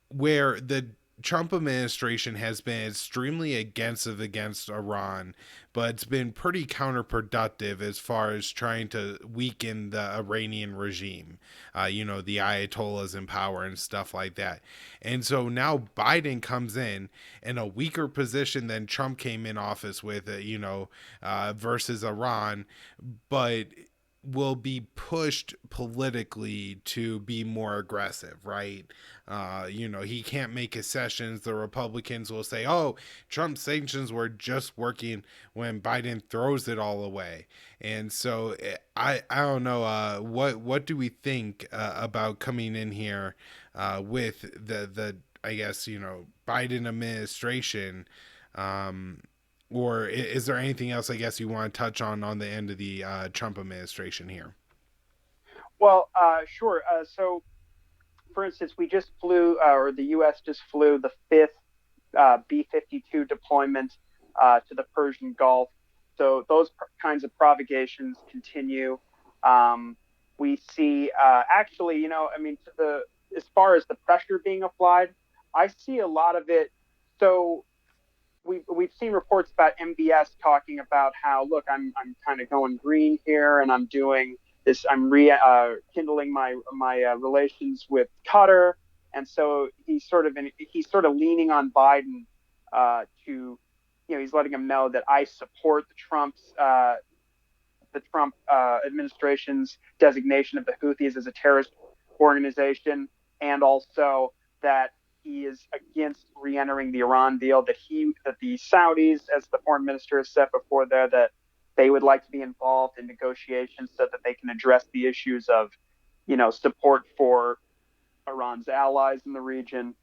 where the Trump administration has been extremely against Iran, but it's been pretty counterproductive as far as trying to weaken the Iranian regime, the Ayatollahs in power and stuff like that. And so now Biden comes in a weaker position than Trump came in office with, versus Iran, but will be pushed politically to be more aggressive, right? He can't make concessions. The Republicans will say, "Oh, Trump's sanctions were just working," when Biden throws it all away. And so I don't know. What do we think about coming in here with the I guess Biden administration? Or is there anything else, I guess, you want to touch on the end of the Trump administration here? Well, sure. So, for instance, we just flew, or the U.S. just flew the fifth B-52 deployment to the Persian Gulf. So those kinds of provocations continue. We see, actually, I mean, as far as the pressure being applied, I see a lot of it. So we've seen reports about MBS talking about how, look, I'm kind of going green here, and I'm doing this. I'm rekindling my relations with Qatar, and so he's sort of leaning on Biden to, he's letting him know that I support the Trump administration's designation of the Houthis as a terrorist organization, and also that he is against re-entering the Iran deal. That the Saudis, as the foreign minister has said before there, that they would like to be involved in negotiations so that they can address the issues of, support for Iran's allies in the region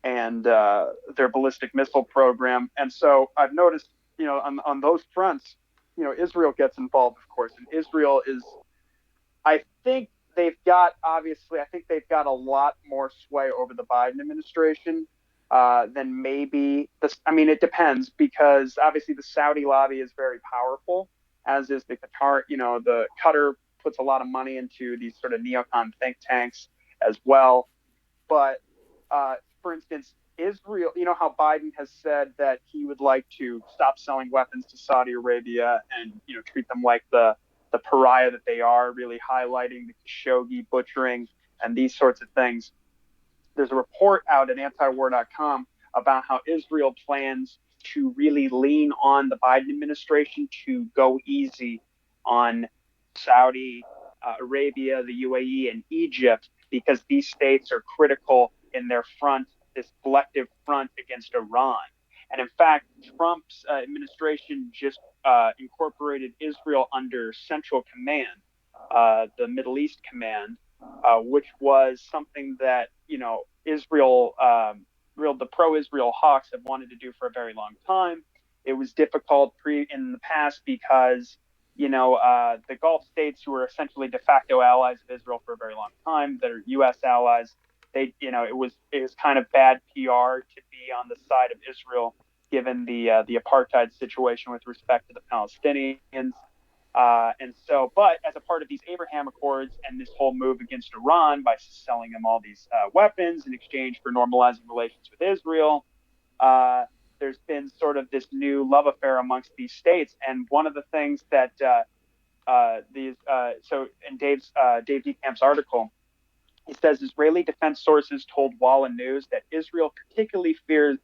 and their ballistic missile program. And so I've noticed, on those fronts, Israel gets involved, of course, and Israel is, I think I think they've got a lot more sway over the Biden administration than maybe this. I mean, it depends because obviously the Saudi lobby is very powerful, as is the Qatar. The Qatar puts a lot of money into these sort of neocon think tanks as well. But for instance, Israel, how Biden has said that he would like to stop selling weapons to Saudi Arabia and treat them like the pariah that they are, really highlighting the Khashoggi butchering and these sorts of things. There's a report out at antiwar.com about how Israel plans to really lean on the Biden administration to go easy on Saudi Arabia, the UAE, and Egypt because these states are critical in their front, this collective front against Iran. And in fact, Trump's administration just incorporated Israel under Central Command, the Middle East Command, which was something that the pro-Israel hawks have wanted to do for a very long time. It was difficult in the past because the Gulf states, who were essentially de facto allies of Israel for a very long time, that are U.S. allies, it was kind of bad PR to be on the side of Israel given the apartheid situation with respect to the Palestinians. But as a part of these Abraham Accords and this whole move against Iran by selling them all these weapons in exchange for normalizing relations with Israel, uh, there's been sort of this new love affair amongst these states. And one of the things that so in Dave Decamp's article, he says Israeli defense sources told Walla News that Israel particularly fears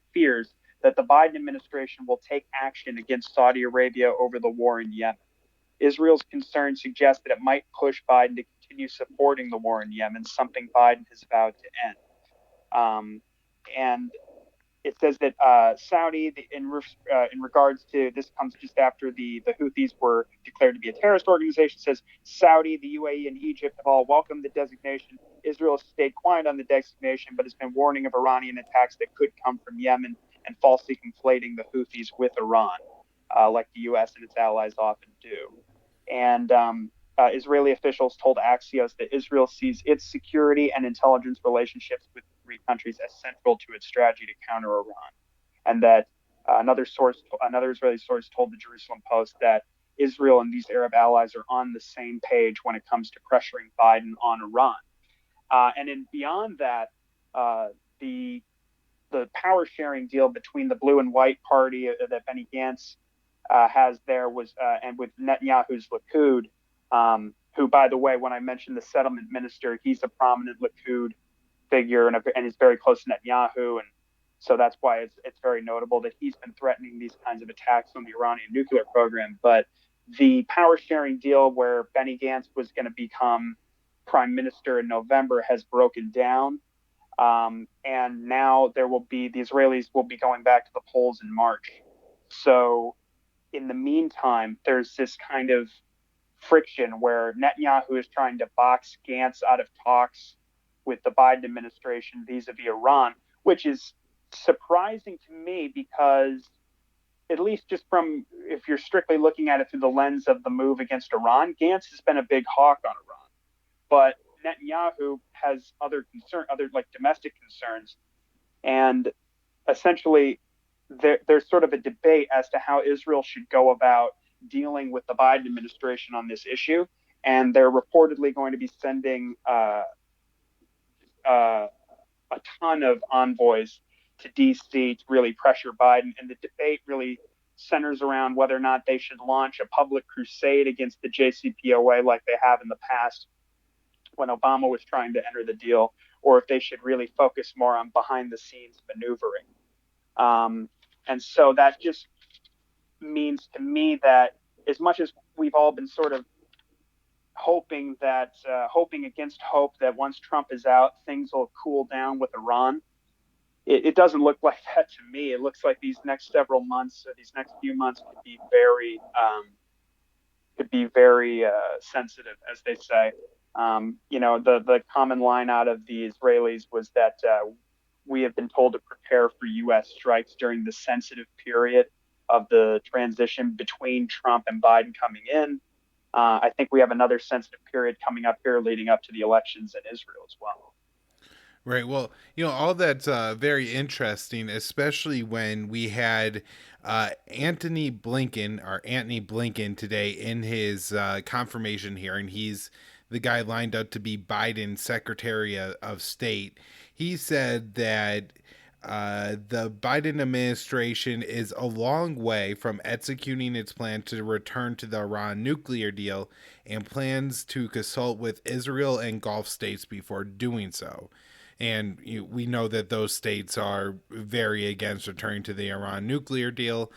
that the Biden administration will take action against Saudi Arabia over the war in Yemen. Israel's concerns suggest that it might push Biden to continue supporting the war in Yemen, something Biden has vowed to end. And it says that Saudi, in regards to this, comes just after the Houthis were declared to be a terrorist organization. Says Saudi, the UAE, and Egypt have all welcomed the designation. Israel has stayed quiet on the designation, but has been warning of Iranian attacks that could come from Yemen and falsely conflating the Houthis with Iran, like the U.S. and its allies often do. And Israeli officials told Axios that Israel sees its security and intelligence relationships with the three countries as central to its strategy to counter Iran. And that another Israeli source told the Jerusalem Post that Israel and these Arab allies are on the same page when it comes to pressuring Biden on Iran. Beyond that, the power sharing deal between the blue and white party that Benny Gantz has there was and with Netanyahu's Likud, who, by the way, when I mentioned the settlement minister, he's a prominent Likud figure and is very close to Netanyahu, and so that's why it's very notable that he's been threatening these kinds of attacks on the Iranian nuclear program. But the power sharing deal where Benny Gantz was going to become prime minister in November has broken down. And now the Israelis will be going back to the polls in March. So in the meantime, there's this kind of friction where Netanyahu is trying to box Gantz out of talks with the Biden administration vis-a-vis Iran, which is surprising to me because, at least just from, if you're strictly looking at it through the lens of the move against Iran, Gantz has been a big hawk on Iran. But Netanyahu has other like domestic concerns. And essentially, there's sort of a debate as to how Israel should go about dealing with the Biden administration on this issue. And they're reportedly going to be sending a ton of envoys to D.C. to really pressure Biden. And the debate really centers around whether or not they should launch a public crusade against the JCPOA like they have in the past when Obama was trying to enter the deal, or if they should really focus more on behind the scenes maneuvering. And so that just means to me that as much as we've all been sort of hoping against hope that once Trump is out, things will cool down with Iran, it doesn't look like that to me. It looks like these next several months, or these next few months, could be very could be very sensitive, as they say. The common line out of the Israelis was that we have been told to prepare for U.S. strikes during the sensitive period of the transition between Trump and Biden coming in. I think we have another sensitive period coming up here leading up to the elections in Israel as well. Right. Well, all that's very interesting, especially when we had Antony Blinken today in his confirmation hearing. He's the guy lined up to be Biden's Secretary of State. He said that the Biden administration is a long way from executing its plan to return to the Iran nuclear deal and plans to consult with Israel and Gulf states before doing so. And we know that those states are very against returning to the Iran nuclear deal.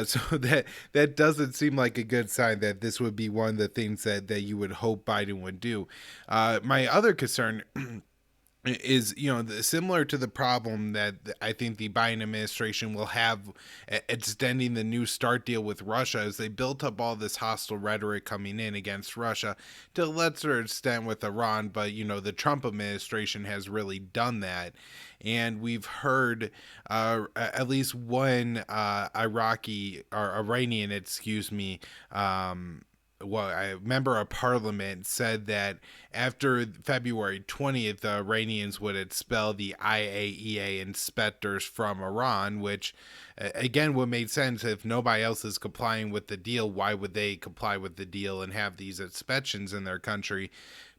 So that doesn't seem like a good sign that this would be one of the things that you would hope Biden would do. My other concern is similar to the problem that I think the Biden administration will have extending the New START deal with Russia, as they built up all this hostile rhetoric coming in against Russia to a lesser extent with Iran, but the Trump administration has really done that. And we've heard at least one Iraqi or Iranian, excuse me, well, a member of parliament said that after February 20th, the Iranians would expel the IAEA inspectors from Iran, which, again, would make sense. If nobody else is complying with the deal, why would they comply with the deal and have these inspections in their country?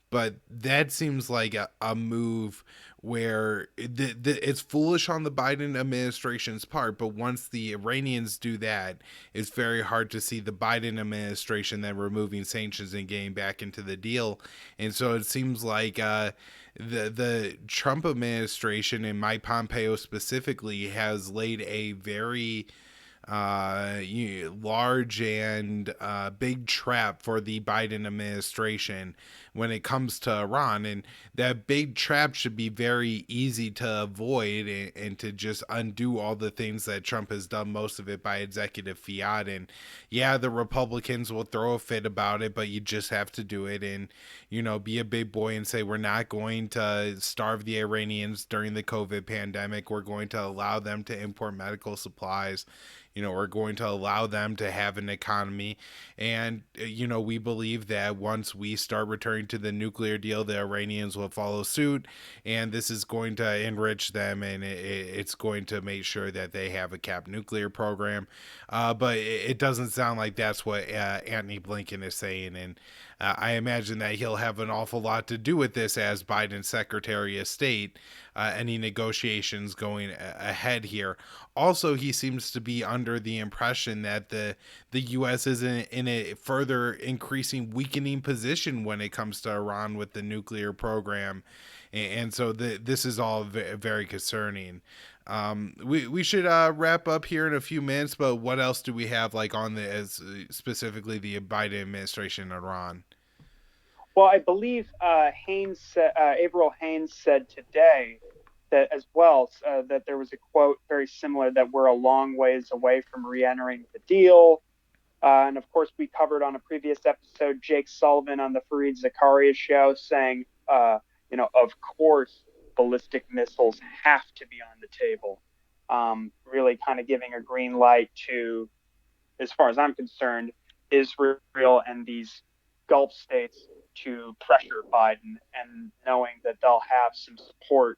But that seems like a move where it's foolish on the Biden administration's part. But once the Iranians do that, it's very hard to see the Biden administration then removing sanctions and getting back into the deal. And so it seems like the Trump administration and Mike Pompeo specifically has laid a very large and big trap for the Biden administration when it comes to Iran. And that big trap should be very easy to avoid and to just undo all the things that Trump has done, most of it by executive fiat. And yeah, the Republicans will throw a fit about it, but you just have to do it and, be a big boy and say, we're not going to starve the Iranians during the COVID pandemic. We're going to allow them to import medical supplies. We're going to allow them to have an economy. And, we believe that once we start returning to the nuclear deal, the Iranians will follow suit. And this is going to enrich them and it's going to make sure that they have a capped nuclear program. But it doesn't sound like that's what Antony Blinken is saying. And I imagine that he'll have an awful lot to do with this as Biden's Secretary of State, any negotiations going ahead here. Also, he seems to be under the impression that the U.S. is in a further increasing weakening position when it comes to Iran with the nuclear program. And so this is all very concerning. We should wrap up here in a few minutes, but what else do we have on as specifically the Biden administration in Iran? Well, I believe Avril Haines said today that as well, that there was a quote very similar that we're a long ways away from re-entering the deal. And of course, we covered on a previous episode Jake Sullivan on the Fareed Zakaria show saying, of course, ballistic missiles have to be on the table. Really kind of giving a green light to, as far as I'm concerned, Israel and these Gulf states to pressure Biden, and knowing that they'll have some support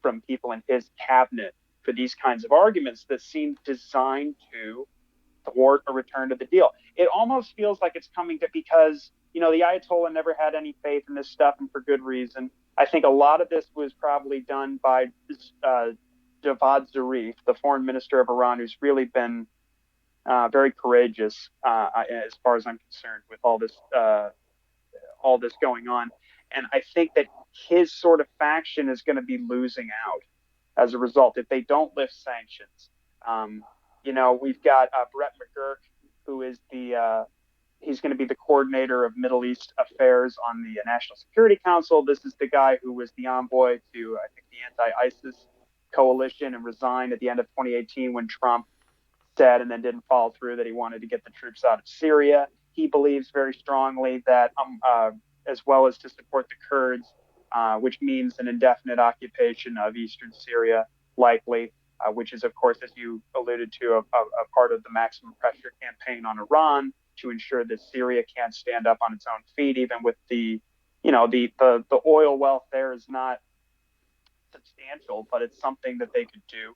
from people in his cabinet for these kinds of arguments that seem designed to thwart a return to the deal. It almost feels like it's coming to, because the Ayatollah never had any faith in this stuff, and for good reason. I think a lot of this was probably done by Javad Zarif, the foreign minister of Iran, who's really been very courageous as far as I'm concerned with all this going on. And I think that his sort of faction is going to be losing out as a result if they don't lift sanctions. We've got Brett McGurk, who is he's going to be the coordinator of Middle East affairs on the National Security Council. This is the guy who was the envoy to, I think, the anti-ISIS coalition and resigned at the end of 2018 when Trump said and then didn't follow through that he wanted to get the troops out of Syria. he believes very strongly that, as well as to support the Kurds, which means an indefinite occupation of eastern Syria, likely, which is, of course, as you alluded to, a part of the maximum pressure campaign on Iran to ensure that Syria can't stand up on its own feet, even with the oil wealth there is not substantial, but it's something that they could do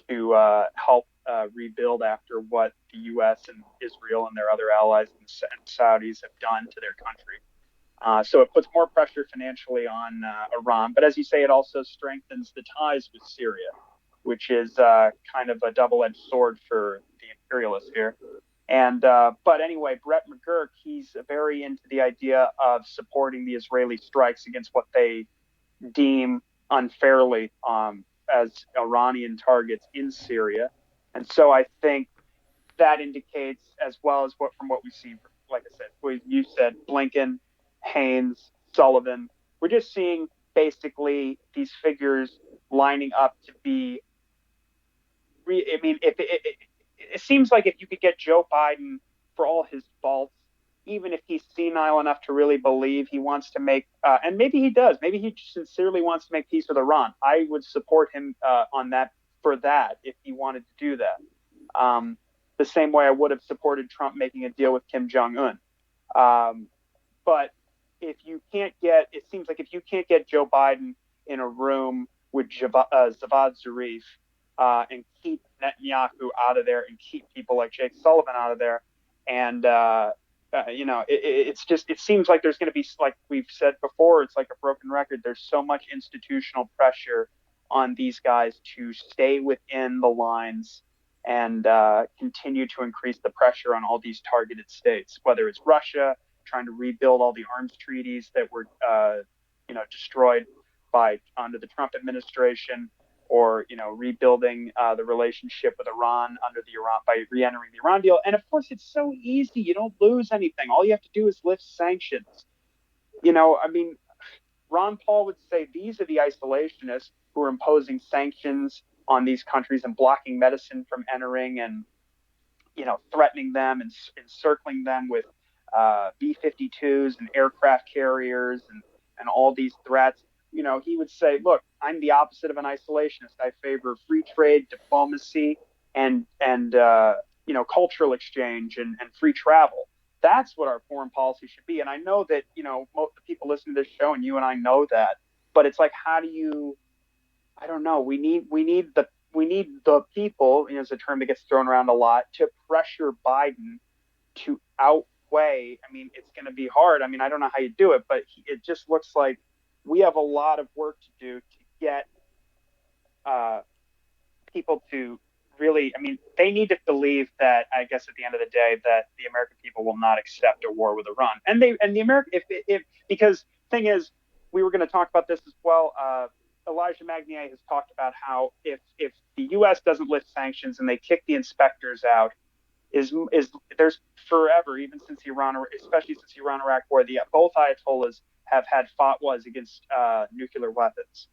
to help rebuild after what the U.S. and Israel and their other allies and Saudis have done to their country. So it puts more pressure financially on Iran. But as you say, it also strengthens the ties with Syria, which is kind of a double-edged sword for the imperialists here. And but anyway, Brett McGurk, he's very into the idea of supporting the Israeli strikes against what they deem unfairly as Iranian targets in Syria. And so I think that indicates, as well as from what we see, like I said, you said Blinken, Haynes, Sullivan. We're just seeing basically these figures lining up to be. I mean, if it seems like if you could get Joe Biden, for all his faults, even if he's senile enough to really believe he wants to make, and maybe he does, maybe he sincerely wants to make peace with Iran. I would support him on that for that if he wanted to do that. The same way I would have supported Trump making a deal with Kim Jong Un. But if you can't get, it seems like if you can't get Joe Biden in a room with Javad Zarif and keep Netanyahu out of there and keep people like Jake Sullivan out of there, and it's just, it seems like there's going to be, like we've said before, it's like a broken record. There's so much institutional pressure on these guys to stay within the lines and continue to increase the pressure on all these targeted states, whether it's Russia trying to rebuild all the arms treaties that were destroyed under the Trump administration, or rebuilding the relationship with Iran by re-entering the Iran deal. And of course, it's so easy. You don't lose anything. All you have to do is lift sanctions. I mean, Ron Paul would say these are the isolationists who are imposing sanctions on these countries and blocking medicine from entering, and threatening them and encircling them with B-52s and aircraft carriers and all these threats. He would say, look, I'm the opposite of an isolationist. I favor free trade, diplomacy, and cultural exchange and free travel. That's what our foreign policy should be. And I know that, most of the people listening to this show, and you and I know that, but it's like, how do you, I don't know. We need the people, is a term that gets thrown around a lot, to pressure Biden to outweigh. I mean, it's going to be hard. I mean, I don't know how you do it, but it just looks like we have a lot of work to do to get people to really, I mean, they need to believe that, I guess at the end of the day, that the American people will not accept a war with Iran. And the American, if because thing is, we were going to talk about this as well. Elijah Magnier has talked about how if the U.S. doesn't lift sanctions and they kick the inspectors out, is there's forever, even since especially since the Iran-Iraq war, both Ayatollahs have had fatwas against nuclear weapons.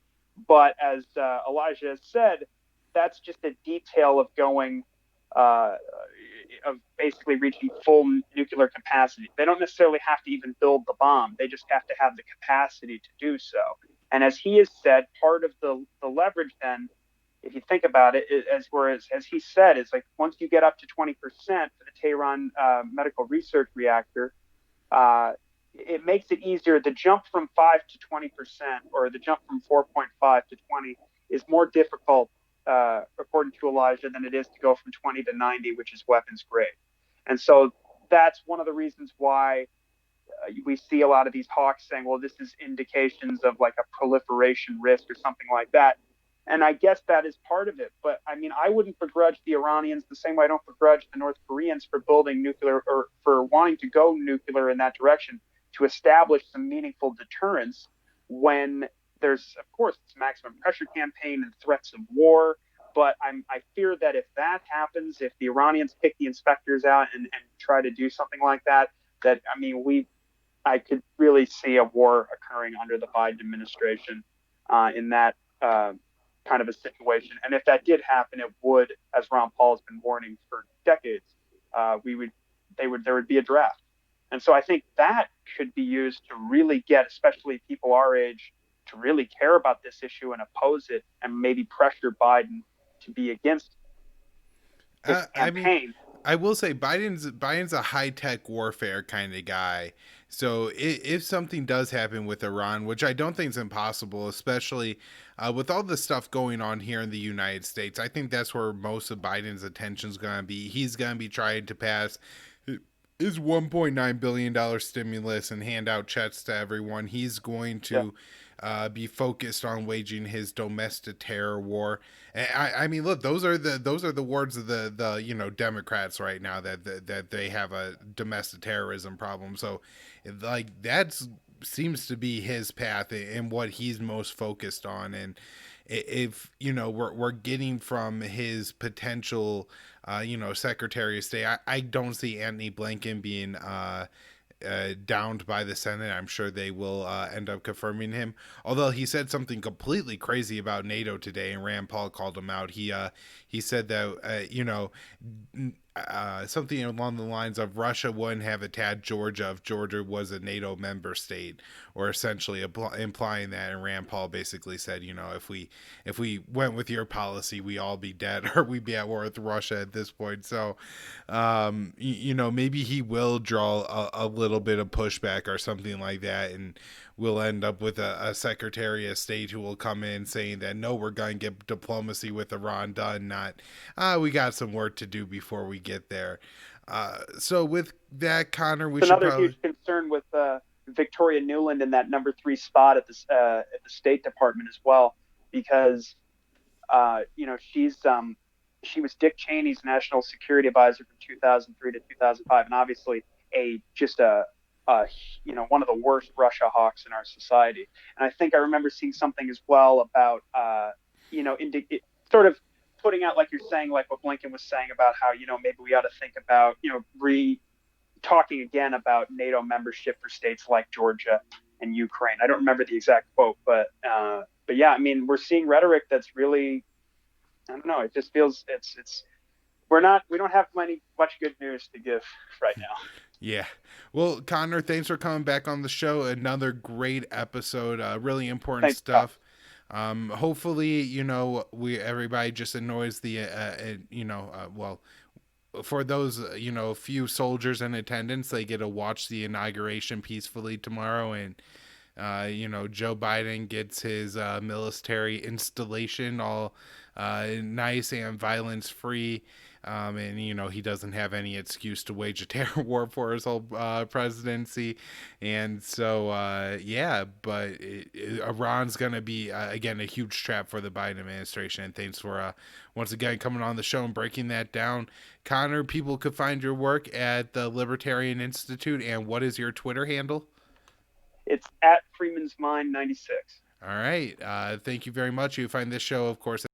But as Elijah has said, that's just a detail of going, of basically reaching full nuclear capacity. They don't necessarily have to even build the bomb. They just have to have the capacity to do so. And as he has said, part of the leverage then, if you think about it, as he said, is like once you get up to 20% for the Tehran medical research reactor, it makes it easier. The jump from 5 to 20%, or the jump from 4.5 to 20, is more difficult, according to Elijah, than it is to go from 20 to 90, which is weapons grade. And so that's one of the reasons why we see a lot of these hawks saying, well, this is indications of like a proliferation risk or something like that. And I guess that is part of it. But I mean, I wouldn't begrudge the Iranians the same way I don't begrudge the North Koreans for building nuclear, or for wanting to go nuclear in that direction, to establish some meaningful deterrence when there's, of course, this maximum pressure campaign and threats of war. But I fear that if that happens, if the Iranians kick the inspectors out and try to do something like that, I mean, I could really see a war occurring under the Biden administration in that kind of a situation. And if that did happen, it would, as Ron Paul has been warning for decades, there would be a draft. And so I think that could be used to really get, especially people our age, to really care about this issue and oppose it and maybe pressure Biden to be against this I mean, campaign. I will say Biden's a high tech warfare kind of guy. So if something does happen with Iran, which I don't think is impossible, especially with all the stuff going on here in the United States, I think that's where most of Biden's attention is going to be. He's going to be trying to pass his $1.9 billion stimulus and hand out checks to everyone. He's going Yeah. to be focused on waging his domestic terror war. I mean, look, those are the words of the Democrats right now, that they have a domestic terrorism problem. So, like, that's seems to be his path and what he's most focused on. And if we're getting from his potential Secretary of State, I don't see Antony Blinken being downed by the Senate. I'm sure they will end up confirming him. Although he said something completely crazy about NATO today, and Rand Paul called him out. He said that something along the lines of Russia wouldn't have attacked Georgia if Georgia was a NATO member state, or essentially implying that. And Rand Paul basically said, if we went with your policy, we all be dead, or we'd be at war with Russia at this point. So, maybe he will draw a little bit of pushback or something like that, and we'll end up with a Secretary of State who will come in saying that no, we're going to get diplomacy with Iran done, not we got some work to do before we get there. So with that, Connor, we It's should another probably. huge concern with Victoria Nuland in that number 3 spot at the State Department as well, because she was Dick Cheney's national security advisor from 2003 to 2005, and obviously a just a one of the worst Russia hawks in our society. And I think I remember seeing something as well about sort of putting out, like you're saying, like what Blinken was saying about how maybe we ought to think about re talking again about NATO membership for states like Georgia and Ukraine. I don't remember the exact quote, but yeah, I mean, we're seeing rhetoric that's really, I don't know. It just feels we don't have much good news to give right now. Yeah. Well, Connor, thanks for coming back on the show. Another great episode. Really important Thanks, Kyle. stuff. Hopefully, we everybody just annoys the well, for those few soldiers in attendance, they get to watch the inauguration peacefully tomorrow. And Joe Biden gets his military installation all nice and violence free. And he doesn't have any excuse to wage a terror war for his whole presidency. And so yeah, but Iran's gonna be again a huge trap for the Biden administration. And thanks for once again coming on the show and breaking that down. Connor, people could find your work at the Libertarian Institute. And what is your Twitter handle? It's at Freeman's Mind 96. All right. Thank you very much. You find this show, of course,